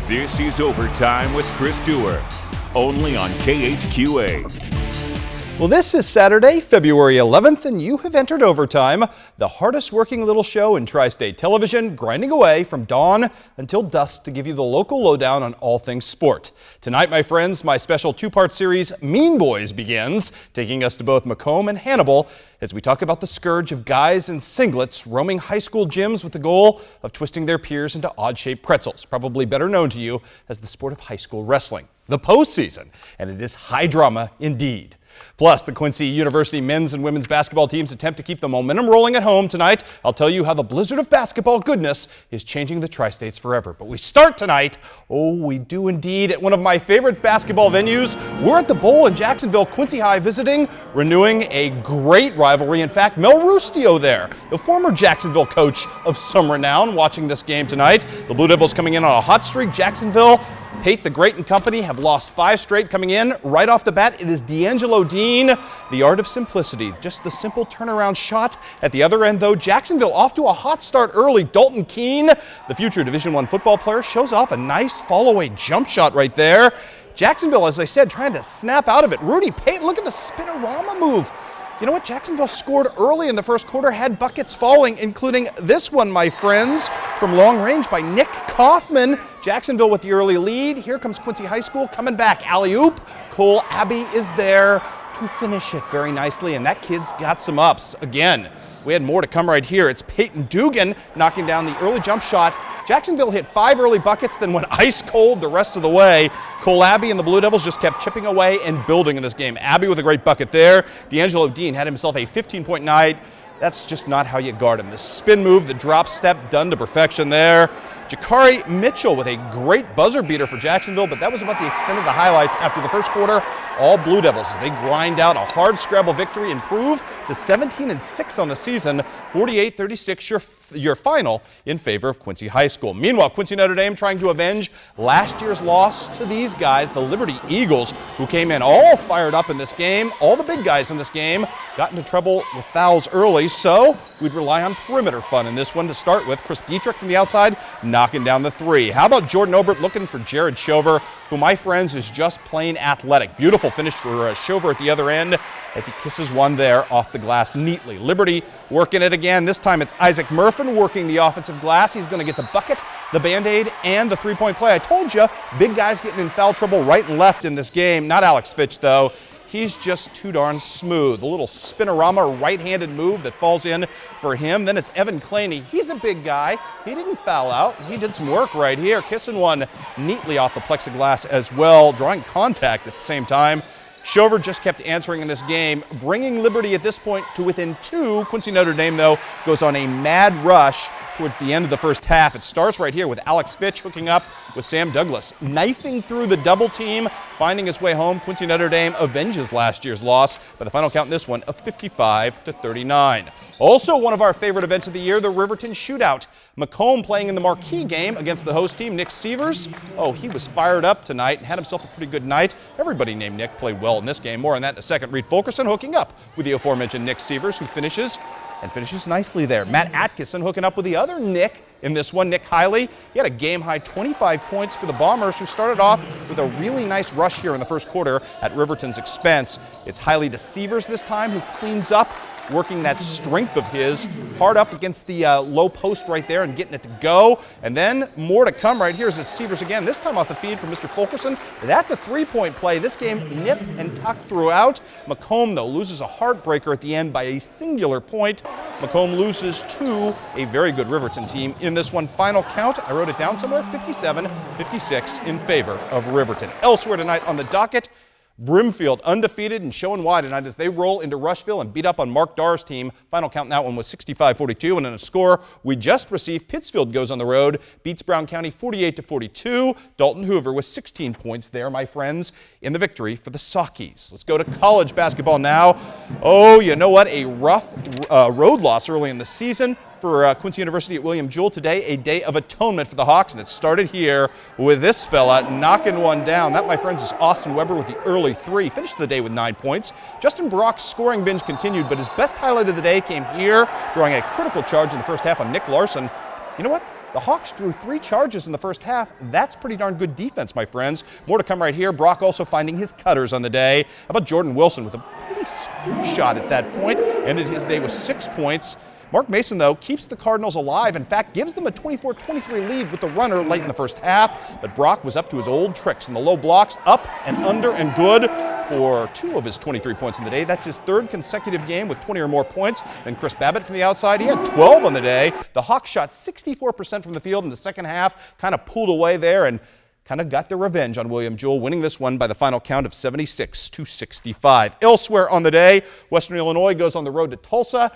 This is Overtime with Chris Dewar, only on KHQA. Well, this is Saturday, February 11th, and you have entered Overtime, the hardest working little show in tri-state television, grinding away from dawn until dusk to give you the local lowdown on all things sport. Tonight, my friends, my special two-part series, Mean Boys, begins, taking us to both MACOMB and Hannibal as we talk about the scourge of guys in singlets roaming high school gyms with the goal of twisting their peers into odd-shaped pretzels, probably better known to you as the sport of high school wrestling. The postseason, and it is high drama indeed. Plus, the Quincy University men's and women's basketball teams attempt to keep the momentum rolling at home tonight. I'll tell you how the blizzard of basketball goodness is changing the tri-states forever. But we start tonight, oh, we do indeed, at one of my favorite basketball venues. We're at the Bowl in Jacksonville, Quincy High visiting, renewing a great rivalry. In fact, Mel Rustio there, the former Jacksonville coach of some renown, watching this game tonight. The Blue Devils coming in on a hot streak. Jacksonville, Pate the Great and company have lost 5 straight coming in. Right off the bat, it is D'Angelo Dean, the art of simplicity. Just the simple turnaround shot. At the other end, though, Jacksonville off to a hot start early. Dalton Keene, the future Division I football player, shows off a nice fall-away jump shot right there. Jacksonville, as I said, trying to snap out of it. Rudy Pate, look at the spinorama move. You know what? Jacksonville scored early in the first quarter, had buckets falling, including this one, my friends, from long range by Nick Kaufman. Jacksonville with the early lead. Here comes Quincy High School coming back. Alley-oop. Cole Abbey is there to finish it very nicely, and that kid's got some ups. Again, we had more to come right here. It's Peyton Dugan knocking down the early jump shot. Jacksonville hit 5 early buckets, then went ice cold the rest of the way. Cole Abbey and the Blue Devils just kept chipping away and building in this game. Abbey with a great bucket there. D'Angelo Dean had himself a 15-point night. That's just not how you guard him. The spin move, the drop step, done to perfection there. Jakari Mitchell with a great buzzer beater for Jacksonville, but that was about the extent of the highlights after the first quarter. All Blue Devils as they grind out a hard scrabble victory, improve to 17-6 on the season, 48-36 your final in favor of Quincy High School. Meanwhile, Quincy Notre Dame trying to avenge last year's loss to these guys, the Liberty Eagles, who came in all fired up in this game. All the big guys in this game got into trouble with fouls early, so we'd rely on perimeter fun in this one to start with. Chris Dietrich from the outside knocking down the 3. How about Jordan Obert looking for Jared Shover, who, my friends, is just plain athletic. Beautiful finish for Shover at the other end as he kisses one there off the glass neatly. Liberty working it again. This time it's Isaac Murphin working the offensive glass. He's going to get the bucket, the Band-Aid, and the 3-point play. I told you, big guys getting in foul trouble right and left in this game. Not Alex Fitch, though. He's just too darn smooth. The little spinorama right-handed move that falls in for him. Then it's Evan Claney. He's a big guy. He didn't foul out. He did some work right here, kissing one neatly off the plexiglass as well, drawing contact at the same time. Shover just kept answering in this game, bringing Liberty at this point to within 2. Quincy Notre Dame, though, goes on a mad rush towards the end of the first half. It starts right here with Alex Fitch hooking up with Sam Douglas, knifing through the double team, finding his way home. Quincy Notre Dame avenges last year's loss by the final count in this one of 55-39. Also one of our favorite events of the year, the Riverton Shootout. MACOMB playing in the marquee game against the host team, Nick Sievers. Oh, he was fired up tonight and had himself a pretty good night. Everybody named Nick played well in this game. More on that in a second. Reed Fulkerson hooking up with the aforementioned Nick Sievers, who finishes nicely there. Matt Atkinson hooking up with the other Nick in this one, Nick Hiley. He had a game-high 25 points for the Bombers, who started off with a really nice rush here in the first quarter at Riverton's expense. It's Hiley to Sievers this time, who cleans up, working that strength of his hard up against the low post right there and getting it to go. And then more to come right here as it's Sievers again, this time off the feed from Mr. Fulkerson. That's a 3-point play. This game nip and tuck throughout. MACOMB, though, loses a heartbreaker at the end by a singular point. MACOMB loses to a very good Riverton team in this one. Final count, I wrote it down somewhere, 57-56 in favor of Riverton. Elsewhere tonight on the docket, Brimfield undefeated and showing why tonight as they roll into Rushville and beat up on Mark Darr's team. Final count in that one was 65-42, and in a score we just received, Pittsfield goes on the road, beats Brown County 48-42. Dalton Hoover with 16 points there, my friends, in the victory for the Sockies. Let's go to college basketball now. Oh, you know what? A rough road loss early in the season for Quincy University at William Jewell today, a day of atonement for the Hawks, and it started here with this fella knocking one down. That, my friends, is Austin Weber with the early 3. Finished the day with 9 points. Justin Brock's scoring binge continued, but his best highlight of the day came here, drawing a critical charge in the first half on Nick Larson. You know what? The Hawks drew 3 charges in the first half. That's pretty darn good defense, my friends. More to come right here. Brock also finding his cutters on the day. How about Jordan Wilson with a pretty scoop shot at that point? Ended his day with 6 points. Mark Mason, though, keeps the Cardinals alive. In fact, gives them a 24-23 lead with the runner late in the first half. But Brock was up to his old tricks in the low blocks, up and under and good for 2 of his 23 points in the day. That's his 3rd consecutive game with 20 or more points. Then Chris Babbitt from the outside, he had 12 on the day. The Hawks shot 64% from the field in the second half, kind of pulled away there and kind of got their revenge on William Jewell, winning this one by the final count of 76-65. Elsewhere on the day, Western Illinois goes on the road to Tulsa.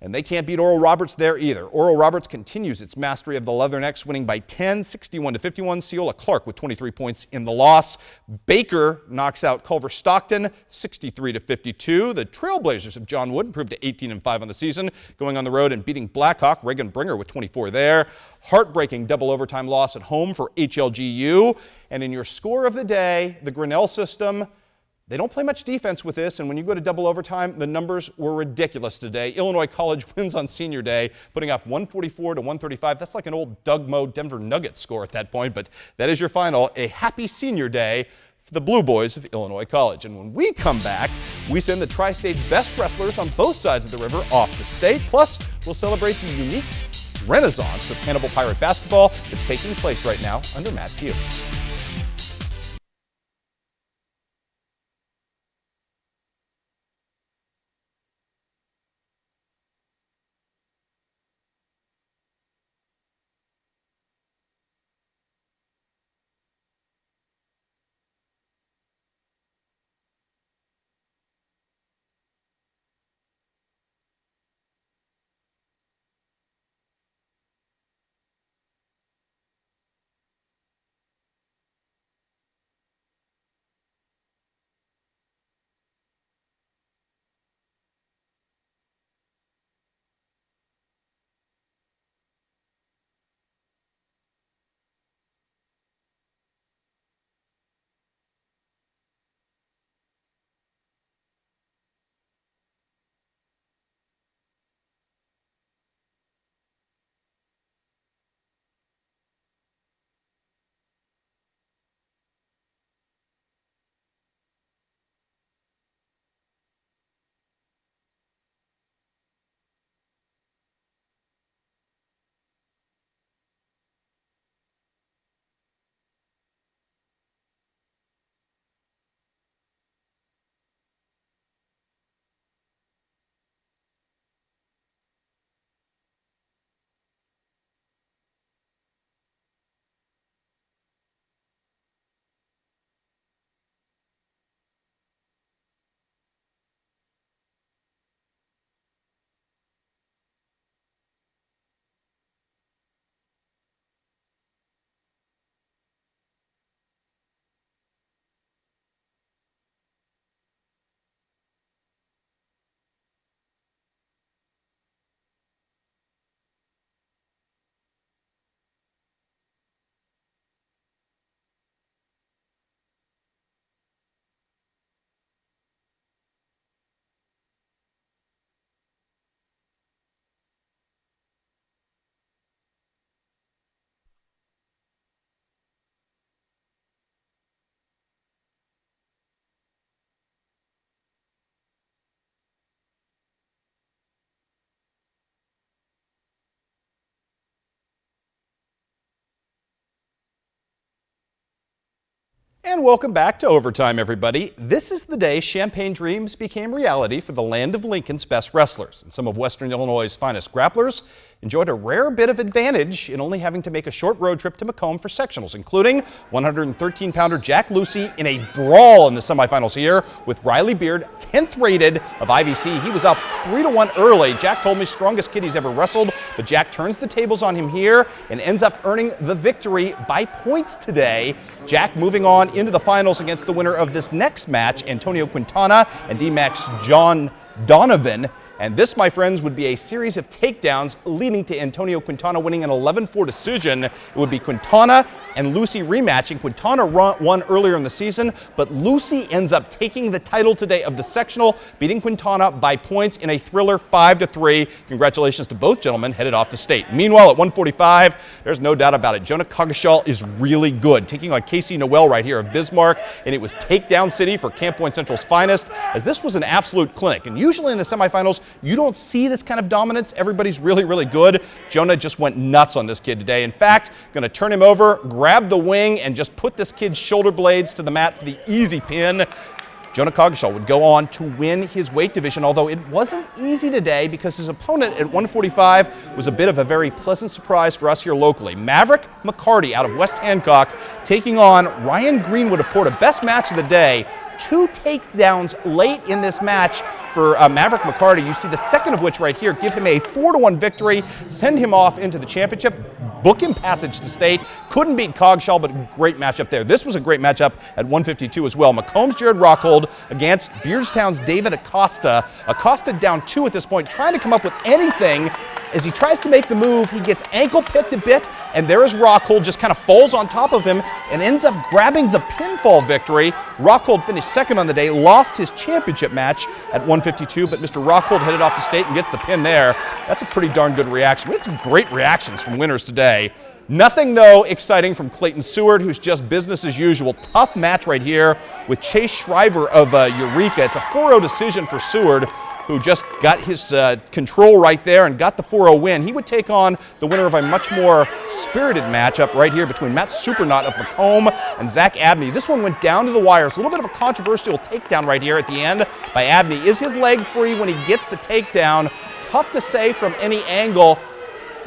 And they can't beat Oral Roberts there either. Oral Roberts continues its mastery of the Leathernecks, winning by 10, 61-51. Ceola Clark with 23 points in the loss. Baker knocks out Culver Stockton, 63-52. The Trailblazers of John Wood improved to 18-5 on the season, going on the road and beating Blackhawk. Reagan Bringer with 24 there. Heartbreaking double overtime loss at home for HLGU. And in your score of the day, the Grinnell system. They don't play much defense with this, and when you go to double overtime, the numbers were ridiculous today. Illinois College wins on senior day, putting up 144-135. That's like an old Doug Moe Denver Nuggets score at that point, but that is your final. A happy senior day for the Blue Boys of Illinois College. And when we come back, we send the Tri-State's best wrestlers on both sides of the river off to state. Plus, we'll celebrate the unique renaissance of Hannibal Pirate basketball that's taking place right now under Matt Pugh. And welcome back to Overtime, everybody. This is the day Champagne dreams became reality for the land of Lincoln's best wrestlers. And some of Western Illinois' finest grapplers enjoyed a rare bit of advantage in only having to make a short road trip to MACOMB for sectionals, including 113-pounder Jack Lucy in a brawl in the semifinals here with Riley Beard, 10th rated of IVC. He was up 3-1 early. Jack told me strongest kid he's ever wrestled, but Jack turns the tables on him here and ends up earning the victory by points today. Jack moving on into the finals against the winner of this next match, Antonio Quintana and D-Max John Donovan. And this, my friends, would be a series of takedowns leading to Antonio Quintana winning an 11-4 decision. It would be Quintana and Lucy rematching. Quintana won earlier in the season, but Lucy ends up taking the title today of the sectional, beating Quintana by points in a thriller 5-3. Congratulations to both gentlemen, headed off to state. Meanwhile, at 145, there's no doubt about it. Jonah Coggeshall is really good, taking on Casey Noel right here of Bismarck, and it was takedown city for Camp Point Central's finest, as this was an absolute clinic. And usually in the semifinals, you don't see this kind of dominance. Everybody's really, really good. Jonah just went nuts on this kid today. In fact, going to turn him over, grab the wing, and just put this kid's shoulder blades to the mat for the easy pin. Jonah Coggeshall would go on to win his weight division, although it wasn't easy today because his opponent at 145 was a bit of a very pleasant surprise for us here locally. Maverick McCarty out of West Hancock taking on Ryan Greenwood of Porta. Best match of the day. 2 takedowns late in this match for Maverick McCarty. You see the second of which right here give him a 4-1 victory, send him off into the championship, book him passage to state. Couldn't beat Coggeshall, but great matchup there. This was a great matchup at 152 as well. MACOMB's Jared Rockhold against Beardstown's David Acosta. Acosta down 2 at this point, trying to come up with anything. As he tries to make the move, he gets ankle picked a bit, and there is Rockhold, just kind of falls on top of him and ends up grabbing the pinfall victory. Rockhold finished second on the day, lost his championship match at 152, but Mr. Rockhold headed off to state and gets the pin there. That's a pretty darn good reaction. We had some great reactions from winners today. Nothing, though, exciting from Clayton Seward, who's just business as usual. Tough match right here with Chase Shriver of Eureka. It's a 4-0 decision for Seward, who just got his control right there and got the 4-0 win. He would take on the winner of a much more spirited matchup right here between Matt Supernaut of MACOMB and Zach Abney. This one went down to the wires. A little bit of a controversial takedown right here at the end by Abney. Is his leg free when he gets the takedown? Tough to say from any angle.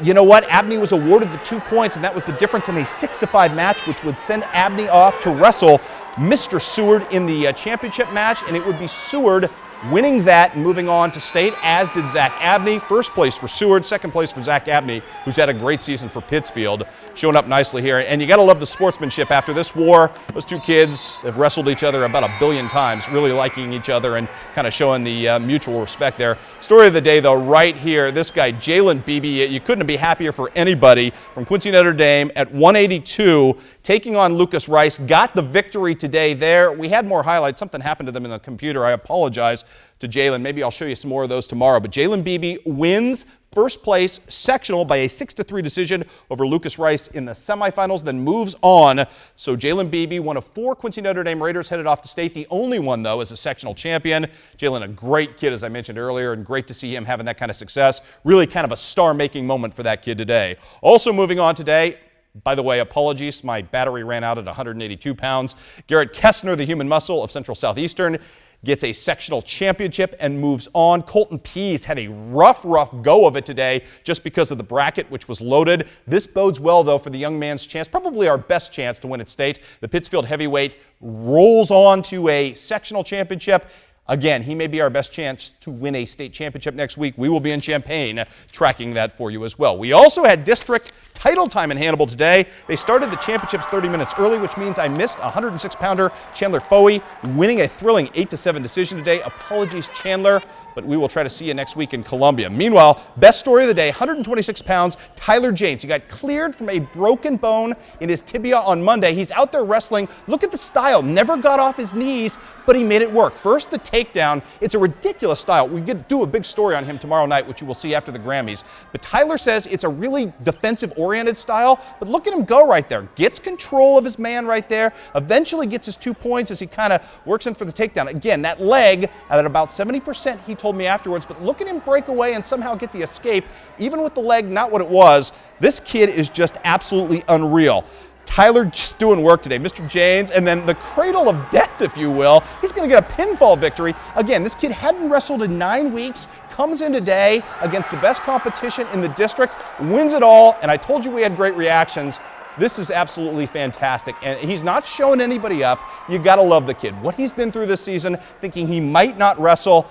You know what? Abney was awarded the 2 points, and that was the difference in a 6-5 match, which would send Abney off to wrestle Mr. Seward in the championship match, and it would be Seward winning that and moving on to state, as did Zach Abney. First place for Seward, second place for Zach Abney, who's had a great season for Pittsfield, showing up nicely here. And you got to love the sportsmanship after this war. Those two kids have wrestled each other about 1 billion times, really liking each other and kind of showing the mutual respect there. Story of the day, though, right here. This guy, Jalen Beebe, you couldn't be happier for anybody, from Quincy, Notre Dame at 182, taking on Lucas Rice. Got the victory today there. We had more highlights. Something happened to them in the computer. I apologize to Jalen. Maybe I'll show you some more of those tomorrow. But Jalen Beebe wins first place sectional by a 6-3 decision over Lucas Rice in the semifinals, then moves on. So Jalen Beebe, one of 4 Quincy Notre Dame Raiders headed off to state. The only one, though, as a sectional champion. Jalen, a great kid, as I mentioned earlier, and great to see him having that kind of success. Really kind of a star-making moment for that kid today. Also moving on today, by the way, apologies, my battery ran out at 182 pounds. Garrett Kessner, the human muscle of Central Southeastern, gets a sectional championship and moves on. Colton Pease had a rough go of it today just because of the bracket, which was loaded. This bodes well, though, for the young man's chance, probably our best chance to win at state. The Pittsfield heavyweight rolls on to a sectional championship. Again, he may be our best chance to win a state championship next week. We will be in Champaign tracking that for you as well. We also had district title time in Hannibal today. They started the championships 30 minutes early, which means I missed 106-pounder Chandler Foey winning a thrilling 8-7 decision today. Apologies, Chandler, but we will try to see you next week in Columbia. Meanwhile, best story of the day, 126 pounds, Tyler Janes. He got cleared from a broken bone in his tibia on Monday. He's out there wrestling. Look at the style. Never got off his knees, but he made it work. First, the takedown. It's a ridiculous style. We do a big story on him tomorrow night, which you will see after the Grammys. But Tyler says it's a really defensive-oriented style, but look at him go right there. Gets control of his man right there. Eventually gets his 2 points as he kind of works in for the takedown. Again, that leg at about 70%, he told me afterwards, but look at him break away and somehow get the escape, even with the leg not what it was. This kid is just absolutely unreal. Tyler just doing work today. Mr. Janes, and then the cradle of death, if you will. He's going to get a pinfall victory. Again, this kid hadn't wrestled in 9 weeks, comes in today against the best competition in the district, wins it all, and I told you we had great reactions. This is absolutely fantastic, and he's not showing anybody up. You got to love the kid. What he's been through this season, thinking he might not wrestle,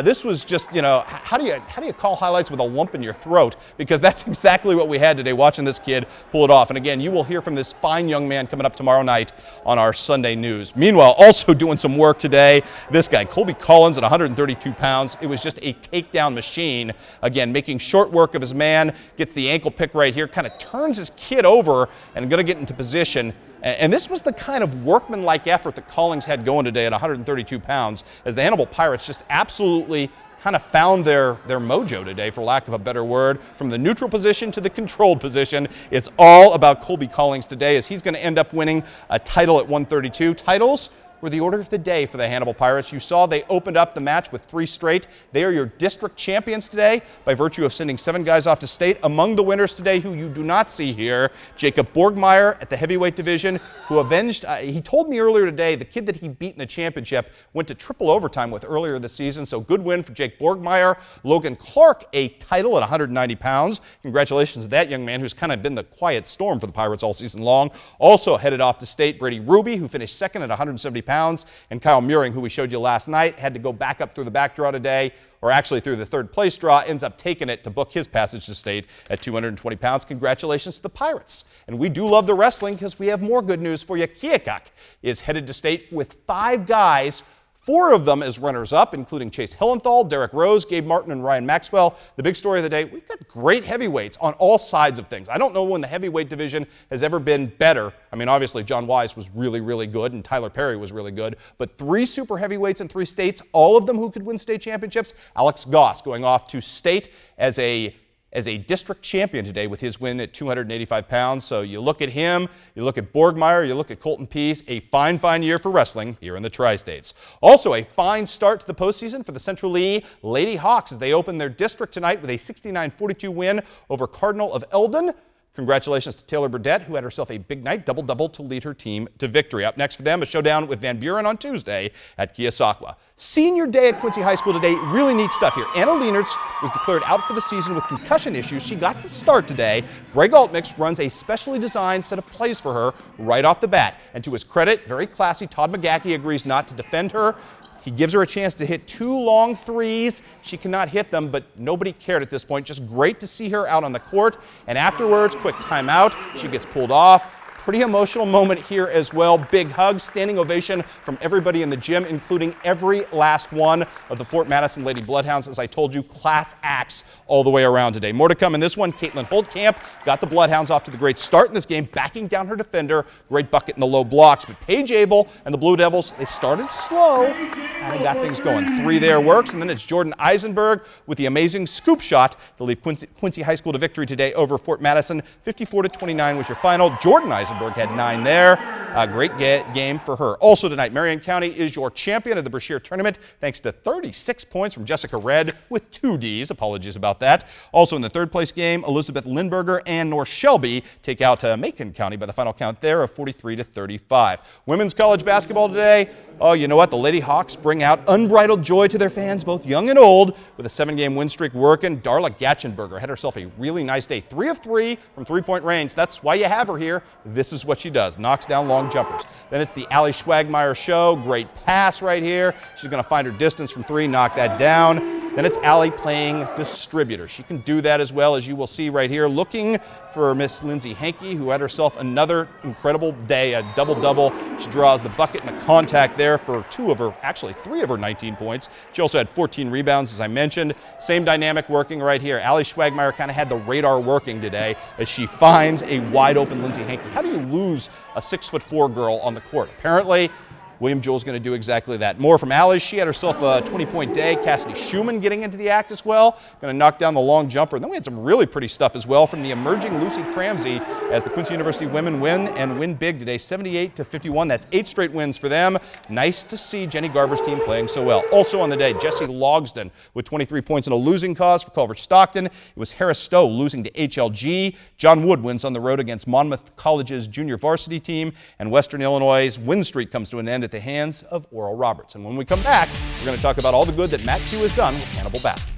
This was just, how do you call highlights with a lump in your throat? Because that's exactly what we had today, watching this kid pull it off. And again, you will hear from this fine young man coming up tomorrow night on our Sunday news. Meanwhile, also doing some work today, this guy, Colby Collins, at 132 pounds. It was just a takedown machine. Again, making short work of his man, gets the ankle pick right here, kind of turns his kid over and going to get into position. And this was the kind of workmanlike effort that Collins had going today at 132 pounds, as the Hannibal Pirates just absolutely kind of found their mojo today, for lack of a better word. From the neutral position to the controlled position, it's all about Colby Collins today, as he's going to end up winning a title at 132. Titles were the order of the day for the Hannibal Pirates. You saw they opened up the match with 3 straight. They are your district champions today by virtue of sending 7 guys off to state. Among the winners today, who you do not see here, Jacob Borgmeyer at the heavyweight division, who avenged, he told me earlier today, the kid that he beat in the championship went to triple overtime with earlier this season, so good win for Jake Borgmeyer. Logan Clark, a title at 190 pounds. Congratulations to that young man, who's kind of been the quiet storm for the Pirates all season long. Also headed off to state, Brady Ruby, who finished second at 170 pounds, and Kyle Muring, who we showed you last night, had to go back up through the back draw today, or actually through the third place draw, ends up taking it to book his passage to state at 220 pounds. Congratulations to the Pirates. And we do love the wrestling, because we have more good news for you. Keokuk is headed to state with 5 guys, 4 of them as runners-up, including Chase Hillenthal, Derek Rose, Gabe Martin, and Ryan Maxwell. The big story of the day, we've got great heavyweights on all sides of things. I don't know when the heavyweight division has ever been better. I mean, obviously, John Wise was really, really good, and Tyler Perry was really good, but 3 super heavyweights in 3 states, all of them who could win state championships. Alex Goss going off to state as a district champion today with his win at 285 pounds. So you look at him, you look at Borgmeyer, you look at Colton Pease, a fine, fine year for wrestling here in the Tri-States. Also a fine start to the postseason for the Central Lee Lady Hawks as they open their district tonight with a 69-42 win over Cardinal of Eldon. Congratulations to Taylor Burdett, who had herself a big night, double-double to lead her team to victory. Up next for them, a showdown with Van Buren on Tuesday at Keosauqua. Senior day at Quincy High School today, really neat stuff here. Anna Leenertz was declared out for the season with concussion issues. She got the start today. Greg Altmix runs a specially designed set of plays for her right off the bat. And to his credit, very classy, Todd McGackey agrees not to defend her. He gives her a chance to hit 2 long threes. She cannot hit them, but nobody cared at this point. Just great to see her out on the court. And afterwards, quick timeout. She gets pulled off. Pretty emotional moment here as well. Big hugs, standing ovation from everybody in the gym, including every last one of the Fort Madison Lady Bloodhounds. As I told you, class acts all the way around today. More to come in this one. Caitlin Holtkamp got the Bloodhounds off to the great start in this game, backing down her defender. Great bucket in the low blocks. But Paige Abel and the Blue Devils, they started slow and got things going. 3 there works, and then it's Jordan Eisenberg with the amazing scoop shot to lead Quincy High School to victory today over Fort Madison. 54-29 was your final. Jordan Eisenberg had 9 there. A great game for her. Also tonight, Marion County is your champion of the Brashear tournament, thanks to 36 points from Jessica Red with 2 Ds. Apologies about that. Also in the 3rd place game, Elizabeth Lindberger and North Shelby take out Macon County by the final count there of 43-35. Women's college basketball today. Oh, you know what? The Lady Hawks bring out unbridled joy to their fans, both young and old, with a 7-game win streak working. Darla Gatchenberger had herself a really nice day. 3 of 3 from 3-point range. That's why you have her here. This is what she does. Knocks down long jumpers. Then it's the Allie Schwagmeyer show. Great pass right here. She's going to find her distance from 3, knock that down. Then it's Allie playing distributor. She can do that as well, as you will see right here. Looking for Miss Lindsay Hankey, who had herself another incredible day, a double-double. She draws the bucket and the contact there for 3 of her 19 points. She also had 14 rebounds, as I mentioned. Same dynamic working right here. Allie Schwagmeyer kind of had the radar working today as she finds a wide-open Lindsay Hankey. How do you lose a 6'4" girl on the court? Apparently, William Jewell's going to do exactly that. More from Allie. She had herself a 20-point day. Cassidy Schumann getting into the act as well. Going to knock down the long jumper. And then we had some really pretty stuff as well from the emerging Lucy Cramsey as the Quincy University women win big today, 78-51. That's 8 straight wins for them. Nice to see Jenny Garber's team playing so well. Also on the day, Jesse Logsdon with 23 points in a losing cause for Culver Stockton. It was Harris Stowe losing to HLG. John Wood wins on the road against Monmouth College's junior varsity team. And Western Illinois' win streak comes to an end at the hands of Oral Roberts. And when we come back, we're going to talk about all the good that MACQ has done with Hannibal basketball.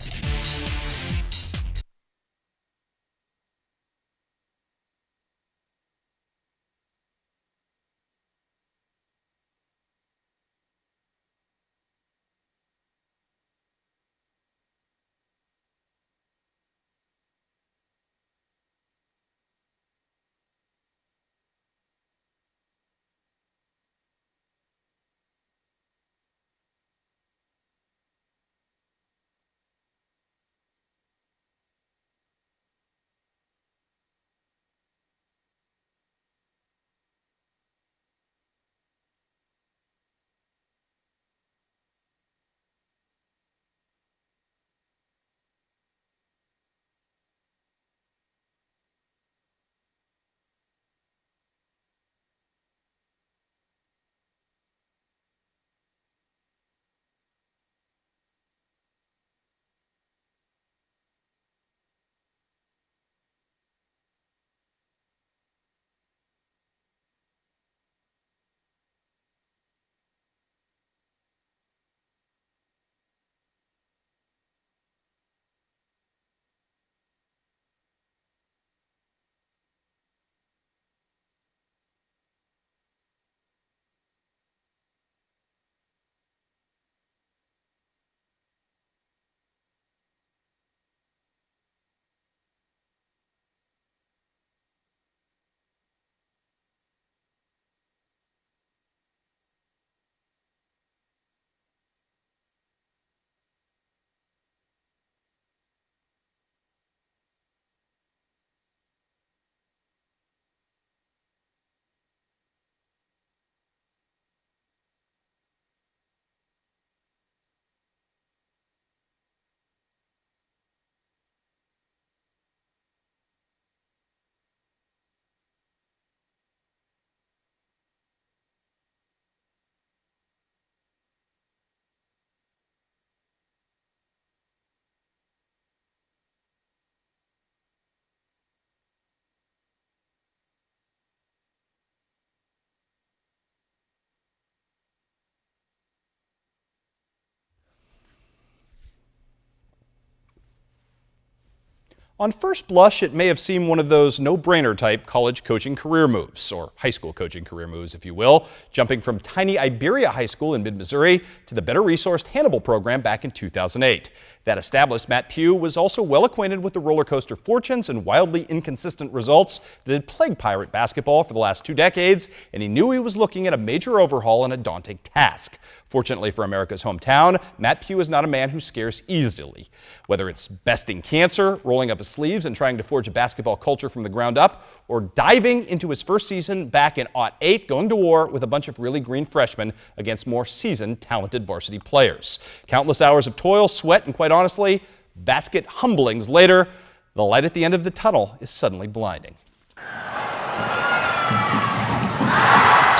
On first blush, it may have seemed one of those no-brainer type college coaching career moves, or high school coaching career moves, if you will, jumping from tiny Iberia High School in mid-Missouri to the better-resourced Hannibal program back in 2008. That established Matt Pugh was also well acquainted with the roller coaster fortunes and wildly inconsistent results that had plagued Pirate basketball for the last 2 decades, and he knew he was looking at a major overhaul and a daunting task. Fortunately for America's hometown, Matt Pugh is not a man who scares easily. Whether it's besting cancer, rolling up his sleeves and trying to forge a basketball culture from the ground up, or diving into his first season back in '08, going to war with a bunch of really green freshmen against more seasoned, talented varsity players. Countless hours of toil, sweat, and quite honestly, basket humblings later, the light at the end of the tunnel is suddenly blinding.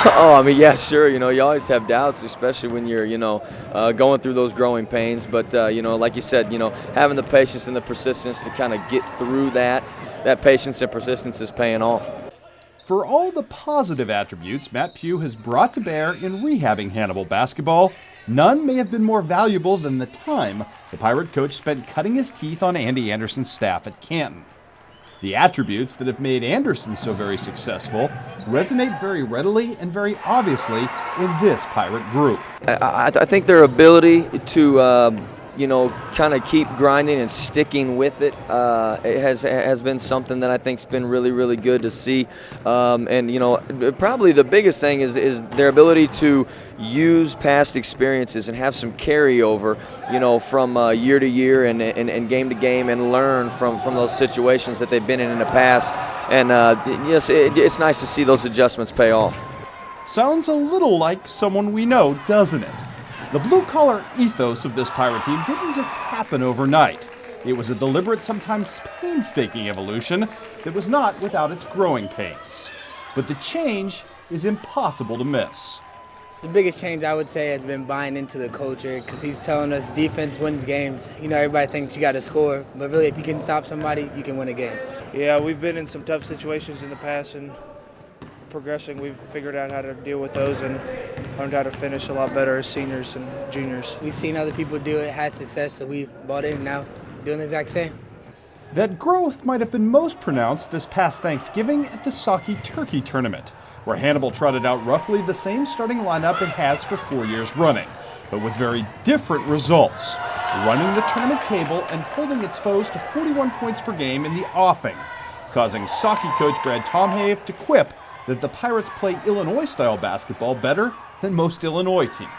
Oh, I mean, yeah, sure. You always have doubts, especially when you're, going through those growing pains. But, like you said, having the patience and the persistence to kind of get through that patience and persistence is paying off. For all the positive attributes Matt Pugh has brought to bear in rehabbing Hannibal basketball, none may have been more valuable than the time the Pirate coach spent cutting his teeth on Andy Anderson's staff at Canton. The attributes that have made Anderson so very successful resonate very readily and very obviously in this Pirate group. I think their ability to, kind of keep grinding and sticking with it, it has been something that I think's been really, really good to see. And probably the biggest thing is their ability to use past experiences and have some carryover, from year to year and game to game, and learn from those situations that they've been in the past. And yes, it's nice to see those adjustments pay off. Sounds a little like someone we know, doesn't it? The blue-collar ethos of this Pirate team didn't just happen overnight. It was a deliberate, sometimes painstaking evolution that was not without its growing pains. But the change is impossible to miss. The biggest change, I would say, has been buying into the culture, because he's telling us defense wins games. Everybody thinks you got to score, but really if you can stop somebody, you can win a game. Yeah, we've been in some tough situations in the past, and progressing, we've figured out how to deal with those and learned how to finish a lot better as seniors and juniors. We've seen other people do it, had success, so we bought in, and now doing the exact same. That growth might have been most pronounced this past Thanksgiving at the Saki Turkey Tournament, where Hannibal trotted out roughly the same starting lineup it has for 4 years running, but with very different results, running the tournament table and holding its foes to 41 points per game in the offing, causing Saki coach Brad Tomhave to quip that the Pirates play Illinois-style basketball better than most Illinois teams.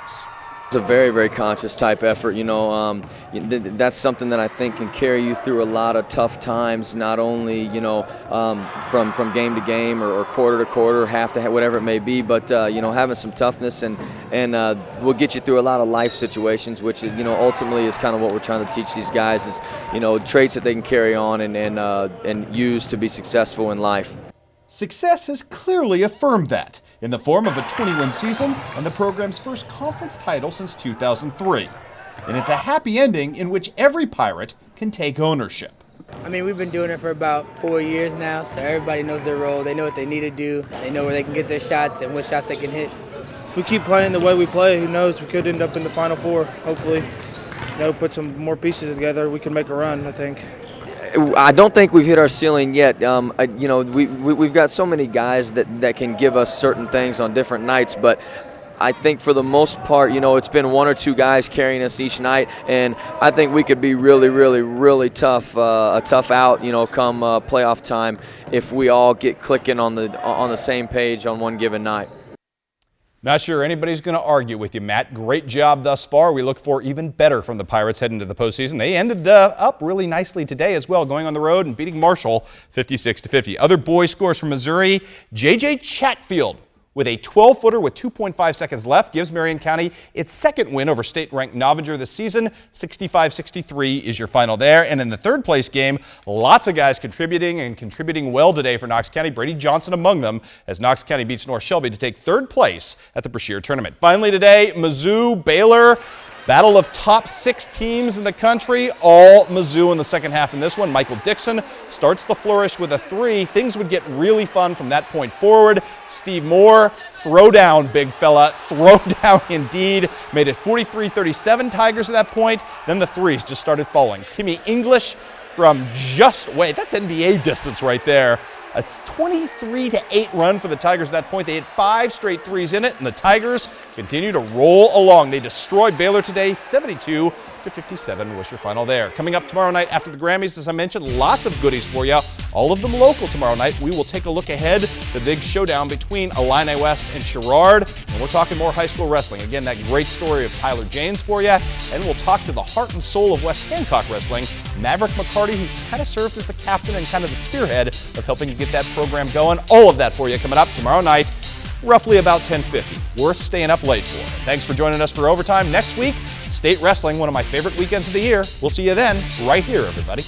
It's a very, very conscious type effort. That's something that I think can carry you through a lot of tough times, not only, from game to game or quarter to quarter, half to half, whatever it may be, but, having some toughness and will get you through a lot of life situations, which, ultimately is kind of what we're trying to teach these guys is, traits that they can carry on and use to be successful in life. Success has clearly affirmed that in the form of a 20-win season and the program's first conference title since 2003. And it's a happy ending in which every Pirate can take ownership. We've been doing it for about 4 years now, so everybody knows their role. They know what they need to do. They know where they can get their shots and what shots they can hit. If we keep playing the way we play, who knows, we could end up in the Final Four, hopefully. Put some more pieces together, we can make a run, I think. I don't think we've hit our ceiling yet. We've got so many guys that can give us certain things on different nights, but I think for the most part, it's been 1 or 2 guys carrying us each night, and I think we could be really, really, really tough, a tough out, come playoff time if we all get clicking on the same page on one given night. Not sure anybody's going to argue with you, Matt. Great job thus far. We look for even better from the Pirates heading into the postseason. They ended up really nicely today as well, going on the road and beating Marshall 56-50. Other boys scores from Missouri. J.J. Chatfield with a 12-footer with 2.5 seconds left gives Marion County its second win over state-ranked Novinger this season. 65-63 is your final there. And in the third place game, lots of guys contributing well today for Knox County. Brady Johnson among them as Knox County beats North Shelby to take third place at the Brashear Tournament. Finally today, Mizzou, Baylor. Battle of top 6 teams in the country, all Mizzou in the second half in this one. Michael Dixon starts the flourish with a 3. Things would get really fun from that point forward. Steve Moore, throw down, big fella, throw down indeed. Made it 43-37 Tigers at that point. Then the threes just started falling. Kimmy English, from just, wait, that's NBA distance right there. A 23-8 run for the Tigers at that point. They hit 5 straight threes in it, and the Tigers continue to roll along. They destroyed Baylor today, 72-57 was your final there. Coming up tomorrow night after the Grammys, as I mentioned, lots of goodies for you. All of them local tomorrow night. We will take a look ahead to the big showdown between Illini West and Sherrard, and we're talking more high school wrestling. Again, that great story of Tyler Janes for you, and we'll talk to the heart and soul of West Hancock Wrestling, Maverick McCarty, who's kind of served as the captain and kind of the spearhead of helping you get that program going. All of that for you coming up tomorrow night, roughly about 10:50. Worth staying up late for. Thanks for joining us for Overtime. Next week, state wrestling, one of my favorite weekends of the year. We'll see you then, right here, everybody.